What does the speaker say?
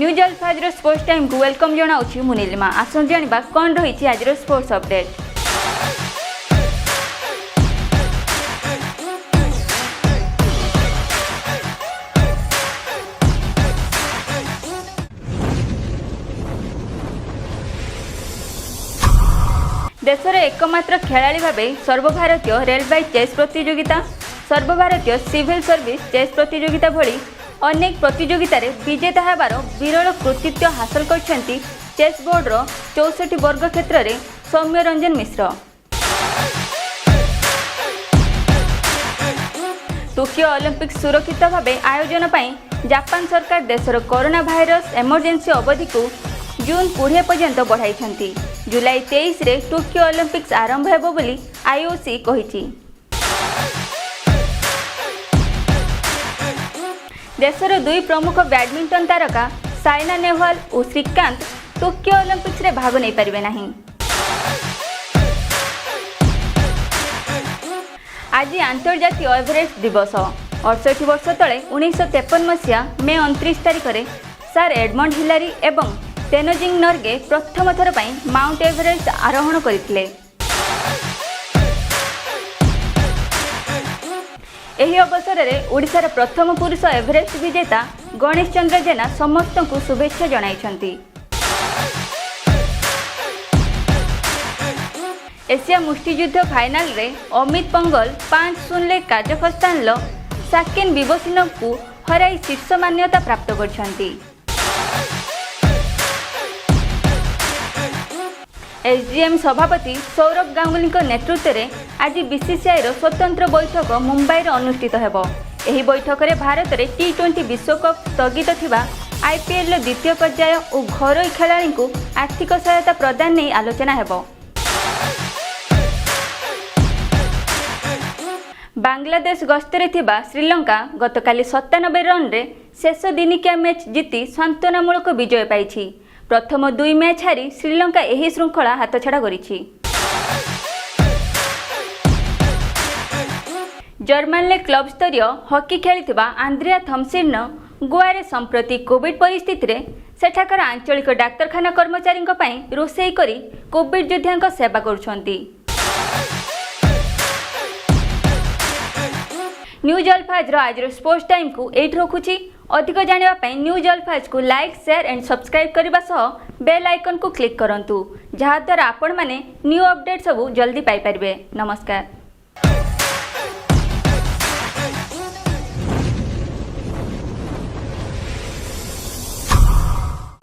News अल्फाजर sports time को welcome जनाऊँ मु नीलिमा। आसन जानिबा कौन रही आज स्पोर्ट्स अपडेट। देशर एकमात्र खेलाड़ी भाव सर्वभारतीय रेलवे चेस प्रतियोगिता, सर्वभारतीय सिविल सर्विस चेस प्रतियोगिता भली अनेक प्रतियोगिता विजेता होबार विरल कृतित्व हासिल करछंती चेस बोर्डर 64 वर्ग क्षेत्र में सौम्य रंजन मिश्र। टोकियो ओलंपिक्स सुरक्षित भाव आयोजन पर जापान सरकार देशर कोरोना भाइरस इमरजेंसी अवधि को जून 20 पर्यंत बढ़ाई। जुलाई 23 रे टोकियो ओलंपिक्स आरंभ हेबो बोली आईओसी कहिछि। देशर दुई प्रमुख बैडमिंटन तारका साइना नेहवाल और श्रीकांत टोकियो ओलंपिक्स रे भाग नहीं पारिबे नाही। आज अंतर्जातीय एवरेस्ट दिवस। 68 वर्ष तले 1953 मसीहा मे 29 तारिख में सर एडमंड हिलारी एवं तेनजिंग नोर्गे प्रथम थर पर माउंट एवरेस्ट आरोहण करथिले। एही अवसर में ओडिशार प्रथम पुरुष एवरेस्ट विजेता गणेश चंद्र जेना समस्त को शुभेच्छा जणाइछंती। एशिया मुष्टियुद्ध फाइनाल रे अमित पंगल 5-0 काजाखस्तान साकेन बिबोसिनोव को हराई शीर्ष मान्यता प्राप्त करछंती। एसडीएम सभापति सौरभ गांगुली नेतृत्व में आज बीसीसीआई स्वतंत्र बैठक मुंबई अनुष्ठित हेबो। एही बैठक में भारत में T20 विश्वकप स्थगित थिबा आईपीएल द्वितीय पर्याय और घरोई खेलाड़ी को आर्थिक सहायता प्रदान नहीं आलोचना हेबो। बांग्लादेश गस्तरे थिबा श्रीलंका गतकाली 97 रन रे शेष दिनिकिया मैच जीति सांत्वनामूलक विजय पाइछि। प्रथम 2 मैच हारी श्रीलंका एही श्रृंखला हाथछड़ा करिछि। जर्मन क्लब स्तरीय हॉकी खेलिथिबा आंद्रिया थॉम्पसन गोवा संप्रति कोविड परिस्थिति रे सेठाकर आंचलिक डाक्तरखाना कर्मचारी रोषेई करी कोविड योद्धा सेवा करुछंती। न्यूज अल्फाज आज स्पोर्ट्स टाइम को एट रखुची। अधिक जानिबा न्यूज अल्फाज को लाइक शेयर एंड सब्सक्राइब करने सह बेल आइकन को क्लिक करंतु, जहा द्वारा आपण माने न्यू अपडेट सब जल्दी पाई परिबे। नमस्कार।